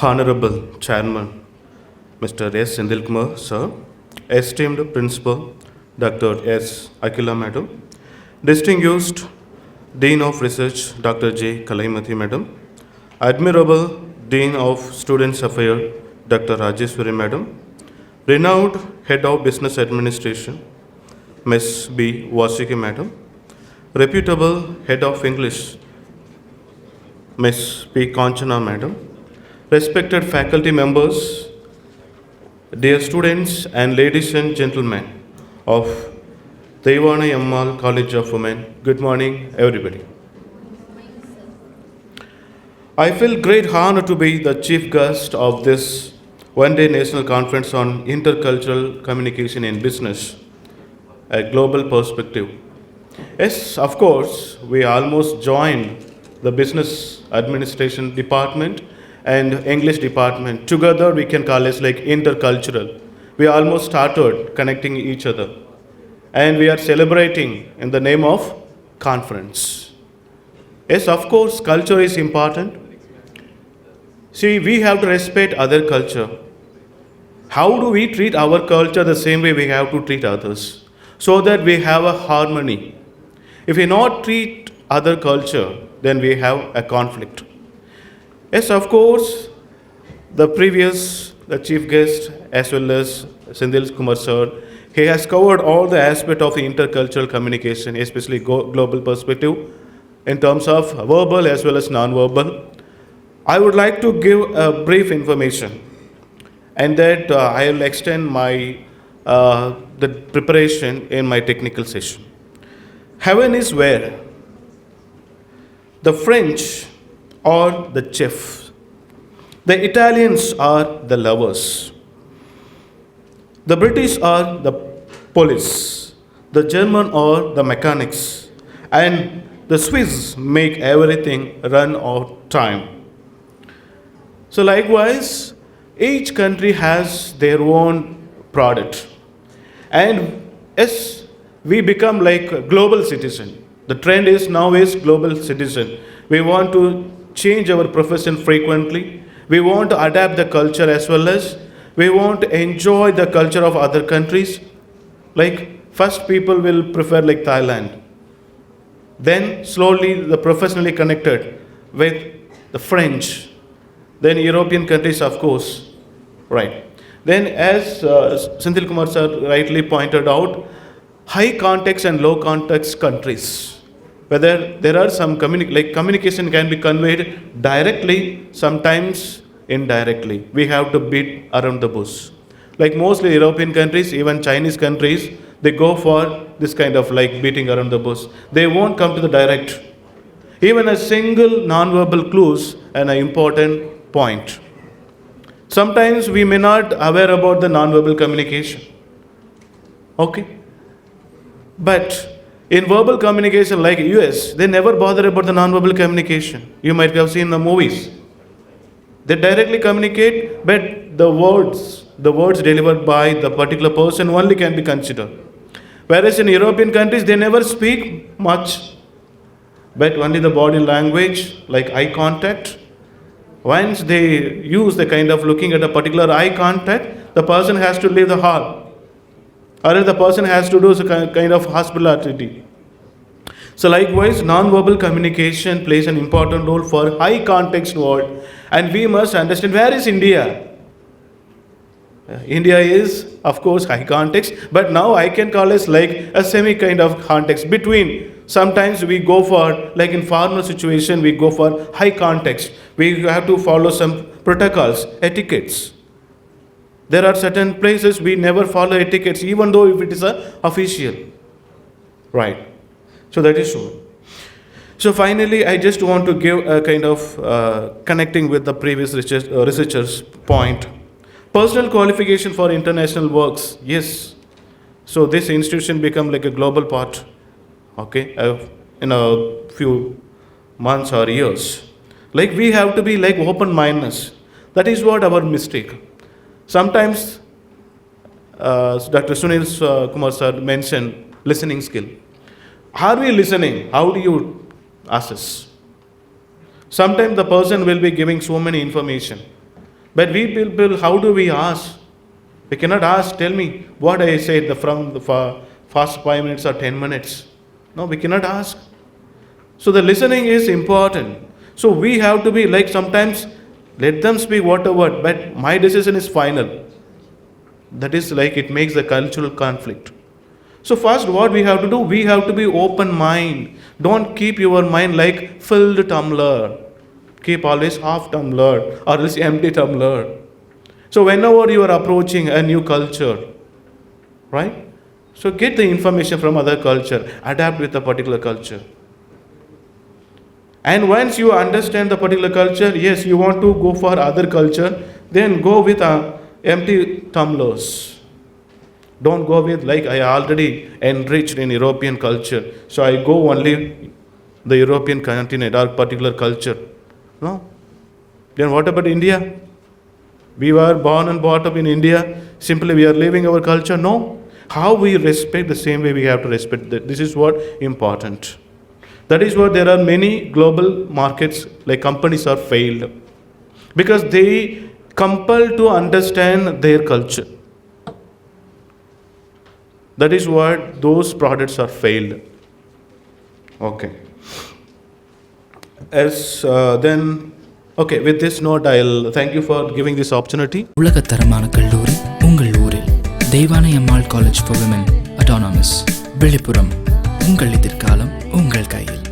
Honorable Chairman, Mr. R.Sunil Kumar, sir, esteemed Principal, Dr. S. Akila, Madam, distinguished Dean of Research, Dr. J. Kalaimathi, Madam, Admirable Dean of Students Affairs, Dr. Rajeswari, Madam, renowned Head of Business Administration, Ms. B. Wasiki, Madam, reputable Head of English, Ms. P. Kanchana, Madam, respected faculty members, dear students and ladies and gentlemen of Theivanai Ammal College of Women, good morning, everybody. I feel great honor to be the chief guest of this one-day national conference on intercultural communication in business, a global perspective. Yes, of course, we almost joined the business administration department and English department. Together we can call it like intercultural. We almost started connecting each other. And we are celebrating in the name of conference. Yes, of course, culture is important. See, we have to respect other culture. How do we treat our culture the same way we have to treat others? So that we have a harmony. If we not treat other culture, then we have a conflict. Yes, of course, the chief guest as well as R.Sunil Kumar sir, he has covered all the aspects of the intercultural communication, especially global perspective, in terms of verbal as well as non-verbal. I would like to give a brief information, and that I will extend my the preparation in my technical session. Heaven is where? The French are the chef. The Italians are the lovers. The British are the police. The German are the mechanics. And the Swiss make everything run on time. So likewise, each country has their own product. And yes, we become like a global citizen. The trend is now is global citizen. We want to change our profession frequently. We want to adapt the culture as well as we want to enjoy the culture of other countries. Like first people will prefer like Thailand. Then slowly the professionally connected with the French. Then European countries, of course. Right. Then as R.Sunil Kumar sir rightly pointed out, high context and low context countries. Whether there are some communication can be conveyed directly, sometimes indirectly. We have to beat around the bush. Like mostly European countries, even Chinese countries, they go for this kind of like beating around the bush. They won't come to the direct. Even a single non-verbal clues an important point. Sometimes we may not aware about the non-verbal communication. Okay? But in verbal communication like US, they never bother about the non-verbal communication. You might have seen the movies. They directly communicate, but the words delivered by the particular person only can be considered. Whereas in European countries, they never speak much, but only the body language, like eye contact. Once they use the kind of looking at a particular eye contact, the person has to leave the hall. Or the person has to do some kind of hospitality. So likewise, non-verbal communication plays an important role for high context word. And we must understand, where is India? India is, of course, high context. But now I can call it like a semi kind of context between. Sometimes we go for, like in formal situation, we go for high context. We have to follow some protocols, etiquettes. There are certain places we never follow etiquettes, even though if it is official. Right. So that is true. So finally, I just want to give a kind of connecting with the previous researcher's point. Personal qualification for international works. Yes. So this institution become like a global part. Okay. In a few months or years. Like we have to be like open-mindedness. That is what our mistake. Sometimes Dr. R.Sunil Kumar sir mentioned listening skill. Are we listening? How do you assess? Sometimes the person will be giving so many information. But we people, how do we ask? We cannot ask, tell me what I said from the first 5 minutes or 10 minutes. No, we cannot ask. So the listening is important. So we have to be like sometimes, let them speak whatever, but my decision is final. That is like it makes the cultural conflict. So first what we have to do, we have to be open mind. Don't keep your mind like filled tumbler. Keep always half tumbler or else empty tumbler. So whenever you are approaching a new culture, right? So get the information from other culture, adapt with a particular culture. And once you understand the particular culture, yes, you want to go for other culture, then go with empty tumblers. Don't go with like I already enriched in European culture, so I go only the European continent or particular culture. No. Then what about India? We were born and brought up in India. Simply we are living our culture. No. How we respect, the same way we have to respect that. This is what important. That is why there are many global markets like companies are failed. Because they compel to understand their culture. That is what those products are failed. Okay. With this note, I'll thank you for giving this opportunity. உலகத்தரமான கல்லூரி உங்கள் ஊரில் Deivanai Ammal college for women autonomous Villupuram. உங்கள் எதிர்காலம் உங்கள் கையில்.